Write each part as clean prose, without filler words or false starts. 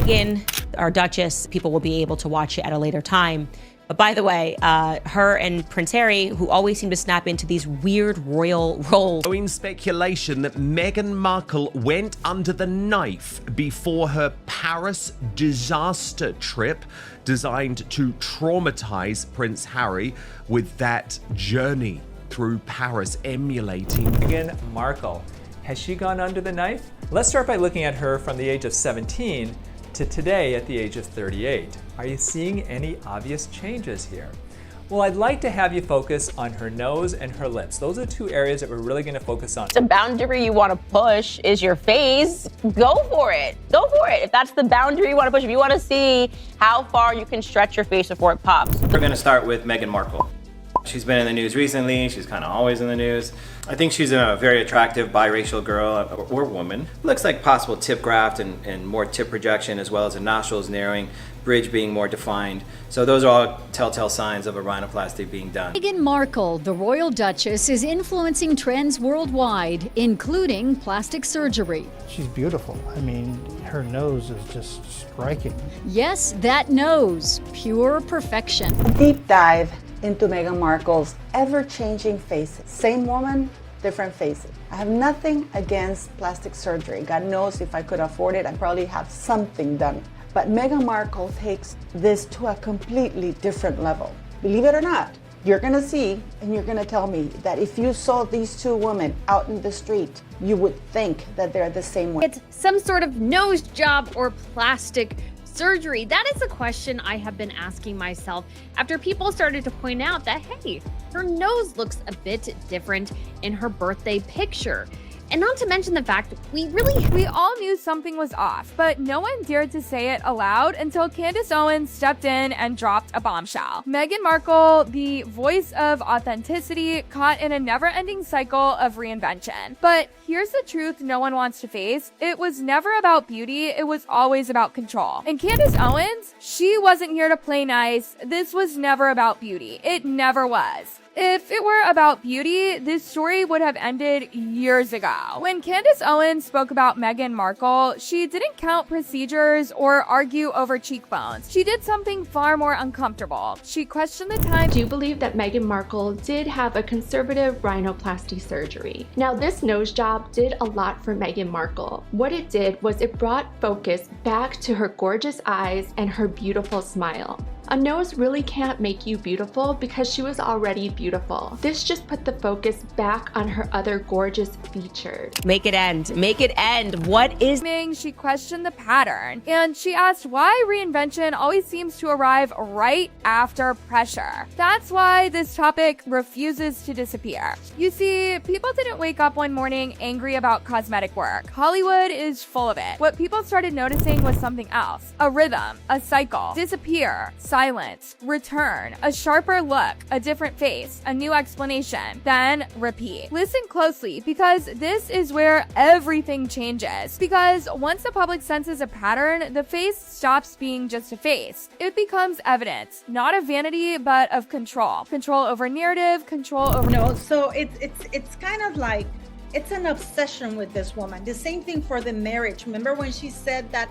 Meghan, our Duchess, people will be able to watch it at a later time. But by the way, her and Prince Harry, who always seem to snap into these weird royal roles. Growing speculation that Meghan Markle went under the knife before her Paris disaster trip designed to traumatize Prince Harry with that journey through Paris emulating. Meghan Markle. Has she gone under the knife? Let's start by looking at her from the age of 17 to today at the age of 38. Are you seeing any obvious changes here? Well, I'd like to have you focus on her nose and her lips. Those are two areas that we're really going to focus on. The boundary you want to push is your face. Go for it. Go for it. If that's the boundary you want to push, if you want to see how far you can stretch your face before it pops. We're going to start with Meghan Markle. She's been in the news recently. She's kind of always in the news. I think she's a very attractive biracial girl or woman. Looks like possible tip graft and more tip projection, as well as the nostrils narrowing, bridge being more defined. So those are all telltale signs of a rhinoplasty being done. Meghan Markle, the royal duchess, is influencing trends worldwide, including plastic surgery. She's beautiful. I mean, her nose is just striking. Yes, that nose, pure perfection. Deep dive into Meghan Markle's ever-changing faces. Same woman, different faces. I have nothing against plastic surgery. God knows if I could afford it, I'd probably have something done. But Meghan Markle takes this to a completely different level. Believe it or not, you're gonna see and you're gonna tell me that if you saw these two women out in the street, you would think that they're the same way. It's some sort of nose job or plastic surgery. That is a question I have been asking myself after people started to point out that, hey, her nose looks a bit different in her birthday picture. And not to mention the fact that we all knew something was off, but no one dared to say it aloud until Candace Owens stepped in and dropped a bombshell. Meghan Markle, the voice of authenticity, caught in a never-ending cycle of reinvention. But here's the truth no one wants to face. It was never about beauty, it was always about control. And Candace Owens, she wasn't here to play nice. This was never about beauty. It never was. If it were about beauty, this story would have ended years ago. When Candace Owens spoke about Meghan Markle, she didn't count procedures or argue over cheekbones. She did something far more uncomfortable. She questioned the time. Do you believe that Meghan Markle did have a conservative rhinoplasty surgery? Now, this nose job did a lot for Meghan Markle. What it did was it brought focus back to her gorgeous eyes and her beautiful smile. A nose really can't make you beautiful because she was already beautiful. This just put the focus back on her other gorgeous features. Make it end. Make it end. What is... She questioned the pattern, and she asked why reinvention always seems to arrive right after pressure. That's why this topic refuses to disappear. You see, people didn't wake up one morning angry about cosmetic work. Hollywood is full of it. What people started noticing was something else. A rhythm, a cycle, disappear, silence, return, a sharper look, a different face, a new explanation, then repeat. Listen closely, because this is where everything changes. Because once the public senses a pattern, the face stops being just a face. It becomes evidence, not of vanity, but of control. Control over narrative, control over... No, so it's kind of like, it's an obsession with this woman. The same thing for the marriage. Remember when she said that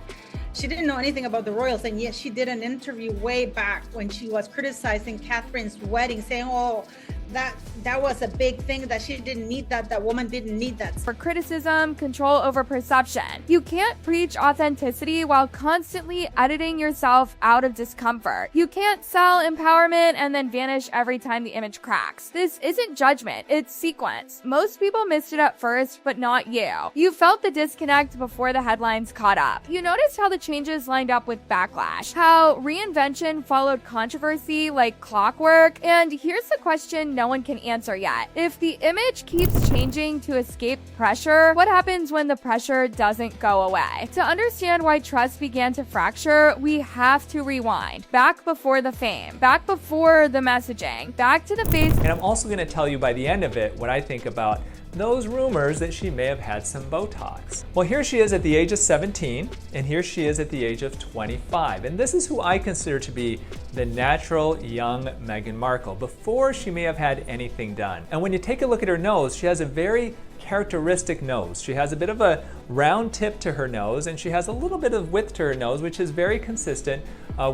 she didn't know anything about the royals, and yet she did an interview way back when she was criticizing Catherine's wedding, saying, oh, that was a big thing, that she didn't need that woman didn't need that. For criticism, control over perception. You can't preach authenticity while constantly editing yourself out of discomfort. You can't sell empowerment and then vanish every time the image cracks. This isn't judgment, it's sequence. Most people missed it at first, but not you. You felt the disconnect before the headlines caught up. You noticed how the changes lined up with backlash, how reinvention followed controversy like clockwork, and here's the question no one can answer yet. If the image keeps changing to escape pressure, what happens when the pressure doesn't go away? To understand why trust began to fracture, we have to rewind. Back before the fame, back before the messaging, back to the face. And I'm also going to tell you by the end of it what I think about those rumors that she may have had some Botox. Well, here she is at the age of 17, and here she is at the age of 25. And this is who I consider to be the natural young Meghan Markle, before she may have had anything done. And when you take a look at her nose, she has a very characteristic nose. She has a bit of a round tip to her nose, and she has a little bit of width to her nose, which is very consistent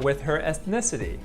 with her ethnicity.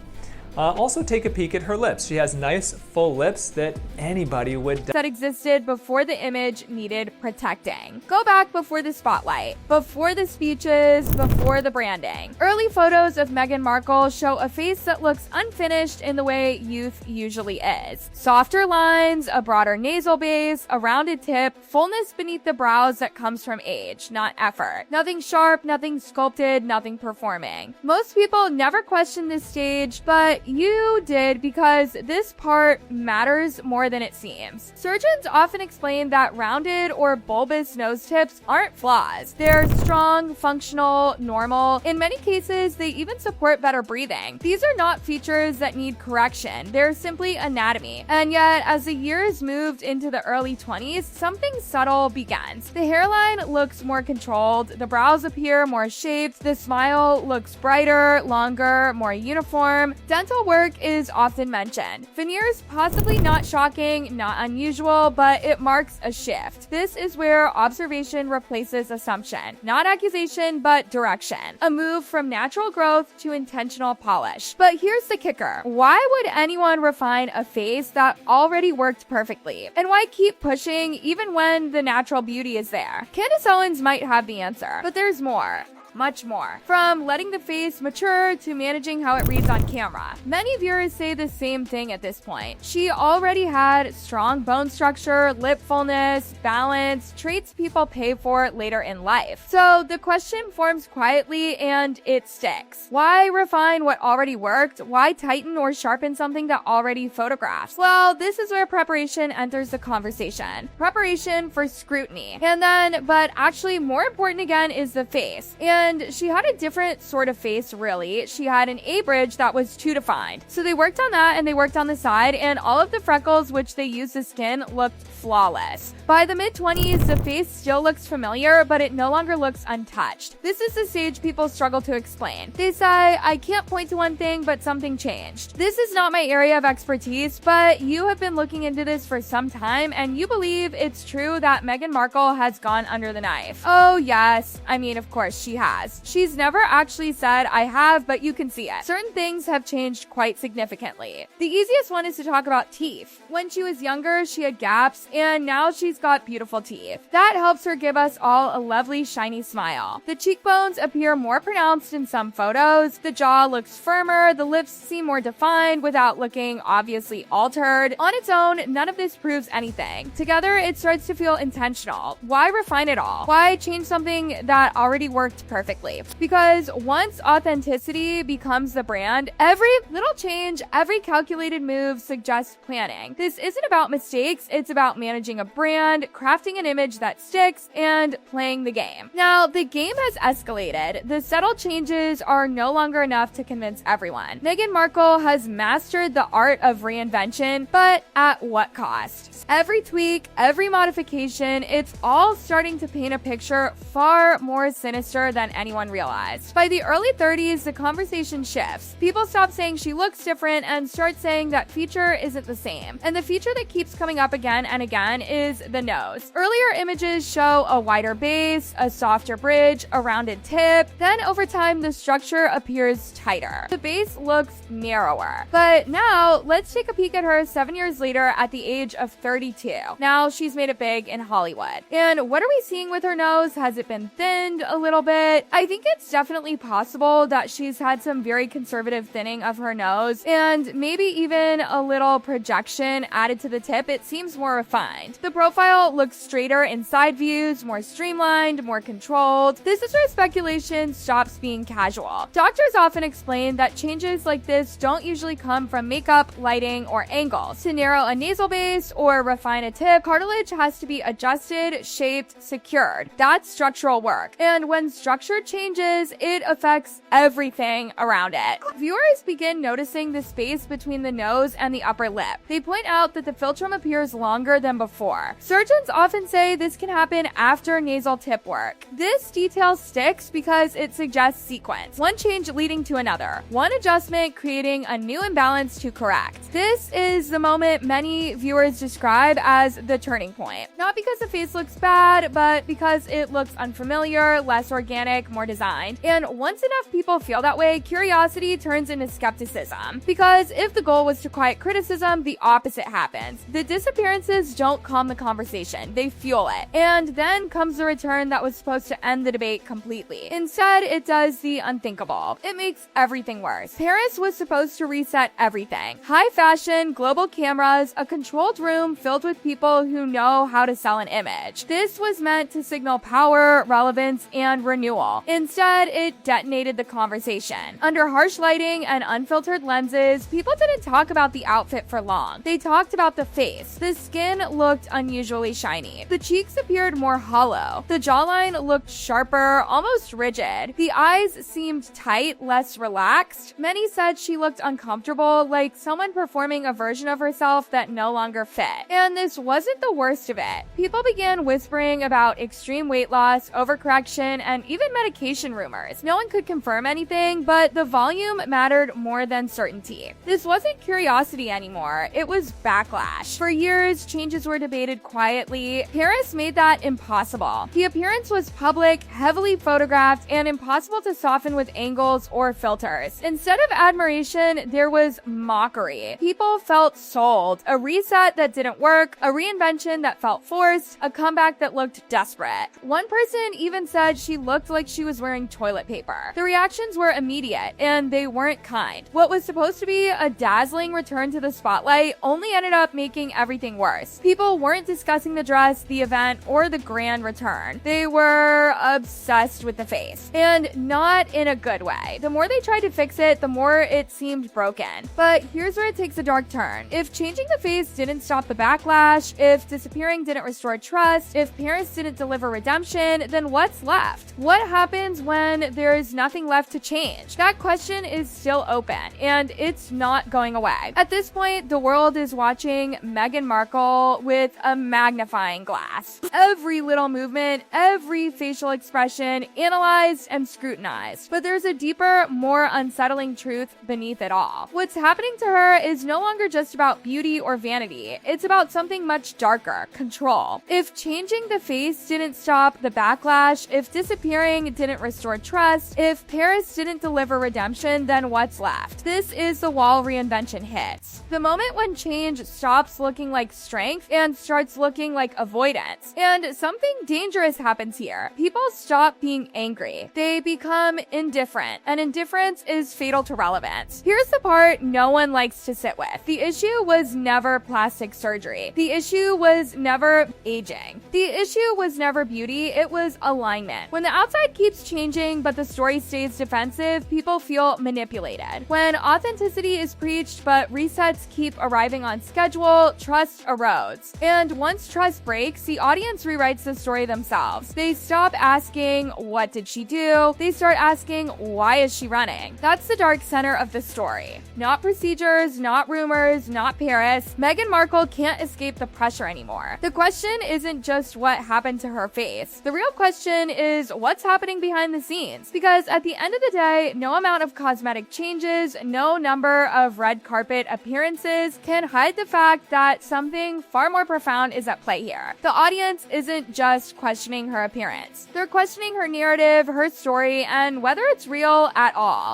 Also take a peek at her lips. She has nice full lips that anybody would that existed before the image needed protecting. Go back before the spotlight, before the speeches, before the branding. Early photos of Meghan Markle show a face that looks unfinished in the way youth usually is. Softer lines, a broader nasal base, a rounded tip, fullness beneath the brows that comes from age, not effort. Nothing sharp, nothing sculpted, nothing performing. Most people never question this stage, but you did, because this part matters more than it seems. Surgeons often explain that rounded or bulbous nose tips aren't flaws. They're strong, functional, normal. In many cases, they even support better breathing. These are not features that need correction. They're simply anatomy. And yet, as the years moved into the early 20s, something subtle begins. The hairline looks more controlled, the brows appear more shaped, the smile looks brighter, longer, more uniform. Dental work is often mentioned. Veneers, possibly not shocking, not unusual, but it marks a shift. This is where observation replaces assumption. Not accusation, but direction. A move from natural growth to intentional polish. But here's the kicker. Why would anyone refine a face that already worked perfectly? And why keep pushing even when the natural beauty is there? Candace Owens might have the answer, but there's more. Much more. From letting the face mature to managing how it reads on camera. Many viewers say the same thing at this point. She already had strong bone structure, lip fullness, balance, traits people pay for later in life. So the question forms quietly and it sticks. Why refine what already worked? Why tighten or sharpen something that already photographs? Well, this is where preparation enters the conversation. Preparation for scrutiny. But actually more important again is the face. And she had a different sort of face, really. She had an A bridge that was too defined. So they worked on that, and they worked on the side, and all of the freckles which they used as skin looked flawless. By the mid-20s, the face still looks familiar, but it no longer looks untouched. This is the stage people struggle to explain. They say, I can't point to one thing, but something changed. This is not my area of expertise, but you have been looking into this for some time, and you believe it's true that Meghan Markle has gone under the knife. Oh, yes. I mean, of course, she has. She's never actually said, I have, but you can see it. Certain things have changed quite significantly. The easiest one is to talk about teeth. When she was younger, she had gaps, and now she's got beautiful teeth. That helps her give us all a lovely, shiny smile. The cheekbones appear more pronounced in some photos, the jaw looks firmer, the lips seem more defined without looking obviously altered. On its own, none of this proves anything. Together, it starts to feel intentional. Why refine it all? Why change something that already worked perfectly? Because once authenticity becomes the brand, every little change, every calculated move suggests planning. This isn't about mistakes, it's about managing a brand, crafting an image that sticks, and playing the game. Now, the game has escalated. The subtle changes are no longer enough to convince everyone. Meghan Markle has mastered the art of reinvention, but at what cost? Every tweak, every modification, it's all starting to paint a picture far more sinister than anyone realized. By the early 30s, the conversation shifts. People stop saying she looks different and start saying that feature isn't the same. And the feature that keeps coming up again and again is the nose. Earlier images show a wider base, a softer bridge, a rounded tip. Then over time, the structure appears tighter. The base looks narrower. But now, let's take a peek at her 7 years later at the age of 32. Now, she's made it big in Hollywood. And what are we seeing with her nose? Has it been thinned a little bit? I think it's definitely possible that she's had some very conservative thinning of her nose and maybe even a little projection added to the tip. It seems more refined. The profile looks straighter in side views, more streamlined, more controlled. This is where speculation stops being casual. Doctors often explain that changes like this don't usually come from makeup, lighting, or angles. To narrow a nasal base or refine a tip, cartilage has to be adjusted, shaped, secured. That's structural work. And when structure structure changes, it affects everything around it. Viewers begin noticing the space between the nose and the upper lip. They point out that the philtrum appears longer than before. Surgeons often say this can happen after nasal tip work. This detail sticks because it suggests sequence, one change leading to another, one adjustment creating a new imbalance to correct. This is the moment many viewers describe as the turning point. Not because the face looks bad, but because it looks unfamiliar, less organic, more designed. And once enough people feel that way, curiosity turns into skepticism. Because if the goal was to quiet criticism, the opposite happens. The disappearances don't calm the conversation, they fuel it. And then comes the return that was supposed to end the debate completely. Instead, it does the unthinkable. It makes everything worse. Paris was supposed to reset everything. High fashion, global cameras, a controlled room filled with people who know how to sell an image. This was meant to signal power, relevance, and renewal. Instead, it detonated the conversation. Under harsh lighting and unfiltered lenses, people didn't talk about the outfit for long. They talked about the face. The skin looked unusually shiny. The cheeks appeared more hollow. The jawline looked sharper, almost rigid. The eyes seemed tight, less relaxed. Many said she looked uncomfortable, like someone performing a version of herself that no longer fit. And this wasn't the worst of it. People began whispering about extreme weight loss, overcorrection, and even medication rumors. No one could confirm anything, but the volume mattered more than certainty. This wasn't curiosity anymore, it was backlash. For years, changes were debated quietly. Paris made that impossible. The appearance was public, heavily photographed, and impossible to soften with angles or filters. Instead of admiration, there was mockery. People felt sold. A reset that didn't work, a reinvention that felt forced, a comeback that looked desperate. One person even said she looked like she was wearing toilet paper. The reactions were immediate, and they weren't kind. What was supposed to be a dazzling return to the spotlight only ended up making everything worse. People weren't discussing the dress, the event, or the grand return. They were obsessed with the face, and not in a good way. The more they tried to fix it, the more it seemed broken. But here's where it takes a dark turn. If changing the face didn't stop the backlash, if disappearing didn't restore trust, if Paris didn't deliver redemption, then what's left? What happens when there's nothing left to change? That question is still open, and it's not going away. At this point, the world is watching Meghan Markle with a magnifying glass. Every little movement, every facial expression analyzed and scrutinized. But there's a deeper, more unsettling truth beneath it all. What's happening to her is no longer just about beauty or vanity. It's about something much darker, control. If changing the face didn't stop the backlash, if disappearing didn't restore trust, if Paris didn't deliver redemption, then what's left? This is the wall reinvention hits. The moment when change stops looking like strength and starts looking like avoidance. And something dangerous happens here. People stop being angry. They become indifferent, and indifference is fatal to relevance. Here's the part no one likes to sit with. The issue was never plastic surgery. The issue was never aging. The issue was never beauty, it was alignment. When the outside keeps changing but the story stays defensive, people feel manipulated. When authenticity is preached but resets keep arriving on schedule, trust erodes. And once trust breaks, the audience rewrites the story themselves. They stop asking, what did she do? They start asking, why is she running? That's the dark center of the story. Not procedures, not rumors, not Paris. Meghan Markle can't escape the pressure anymore. The question isn't just what happened to her face. The real question is what's happening behind the scenes. Because at the end of the day, no amount of cosmetic changes, no number of red carpet appearances can hide the fact that something far more profound is at play here. The audience isn't just questioning her appearance. They're questioning her narrative, her story, and whether it's real at all.